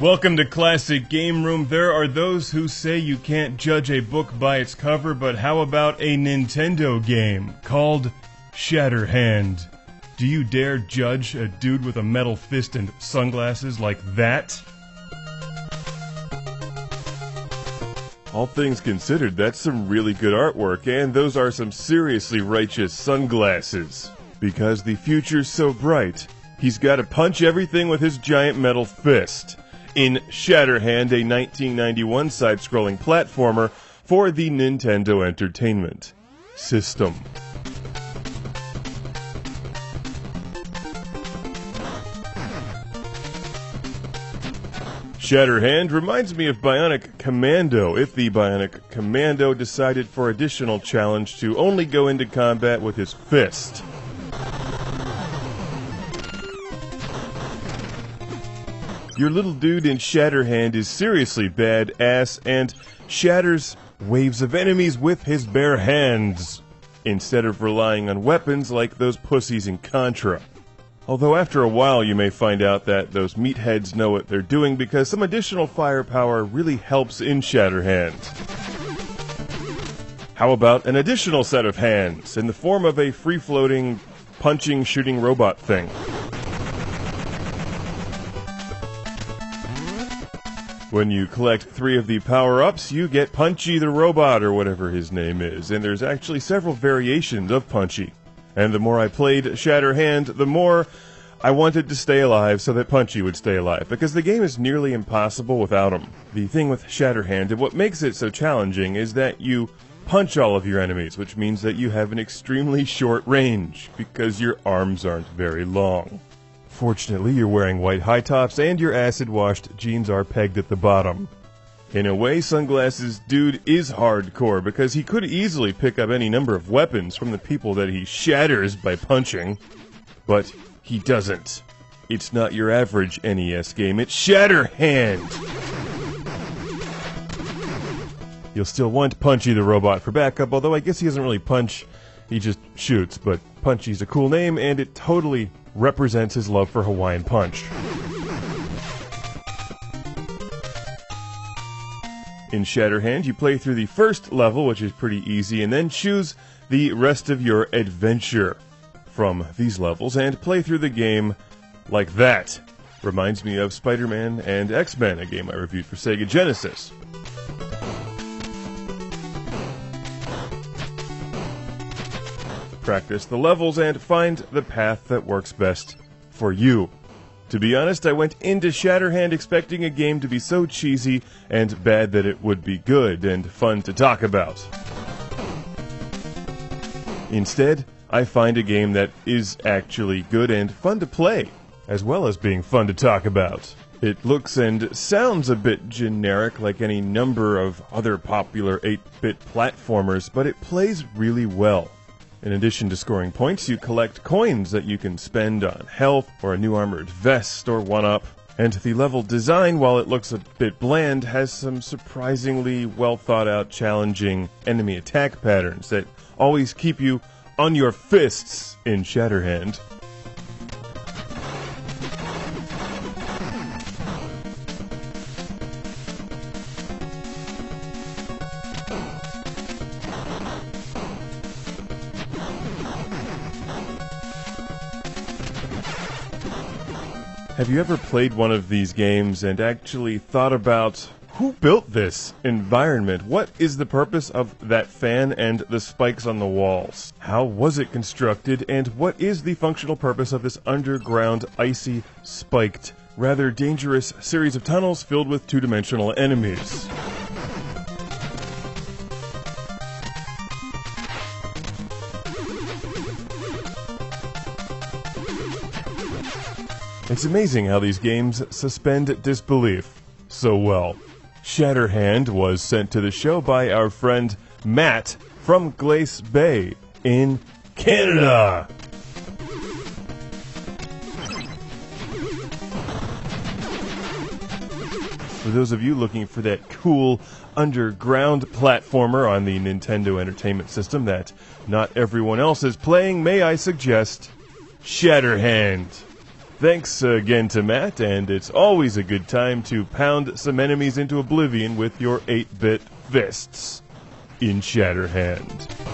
Welcome to Classic Game Room. There are those who say you can't judge a book by its cover, but how about a Nintendo game called Shatterhand? Do you dare judge a dude with a metal fist and sunglasses like that? All things considered, that's some really good artwork, and those are some seriously righteous sunglasses. Because the future's so bright, he's got to punch everything with his giant metal fist. In Shatterhand, a 1991 side-scrolling platformer for the Nintendo Entertainment System. Shatterhand reminds me of Bionic Commando if the Bionic Commando decided for additional challenge to only go into combat with his fist. Your little dude in Shatterhand is seriously badass and shatters waves of enemies with his bare hands, instead of relying on weapons like those pussies in Contra. Although after a while you may find out that those meatheads know what they're doing because some additional firepower really helps in Shatterhand. How about an additional set of hands in the form of a free-floating, punching, shooting robot thing? When you collect 3 of the power-ups, you get Punchy the Robot, or whatever his name is, and there's actually several variations of Punchy. And the more I played Shatterhand, the more I wanted to stay alive so that Punchy would stay alive, because the game is nearly impossible without him. The thing with Shatterhand, and what makes it so challenging, is that you punch all of your enemies, which means that you have an extremely short range, because your arms aren't very long. Fortunately, you're wearing white high tops, and your acid-washed jeans are pegged at the bottom. In a way, Sunglasses Dude is hardcore, because he could easily pick up any number of weapons from the people that he shatters by punching. But he doesn't. It's not your average NES game, it's Shatterhand! You'll still want Punchy the Robot for backup, although I guess he doesn't really punch, he just shoots. But Punchy's a cool name, and it totally represents his love for Hawaiian Punch. In Shatterhand, you play through the first level, which is pretty easy, and then choose the rest of your adventure from these levels, and play through the game like that. Reminds me of Spider-Man and X-Men, a game I reviewed for Sega Genesis. Practice the levels and find the path that works best for you. To be honest, I went into Shatterhand expecting a game to be so cheesy and bad that it would be good and fun to talk about. Instead, I find a game that is actually good and fun to play, as well as being fun to talk about. It looks and sounds a bit generic like any number of other popular 8-bit platformers, but it plays really well. In addition to scoring points, you collect coins that you can spend on health, or a new armored vest, or 1-up. And the level design, while it looks a bit bland, has some surprisingly well-thought-out, challenging enemy attack patterns that always keep you on your fists in Shatterhand. Have you ever played one of these games and actually thought about who built this environment? What is the purpose of that fan and the spikes on the walls? How was it constructed, and what is the functional purpose of this underground, icy, spiked, rather dangerous series of tunnels filled with two-dimensional enemies? It's amazing how these games suspend disbelief so well. Shatterhand was sent to the show by our friend Matt from Glace Bay in Canada. For those of you looking for that cool underground platformer on the Nintendo Entertainment System that not everyone else is playing, may I suggest Shatterhand. Thanks again to Matt, and it's always a good time to pound some enemies into oblivion with your 8-bit fists in Shatterhand.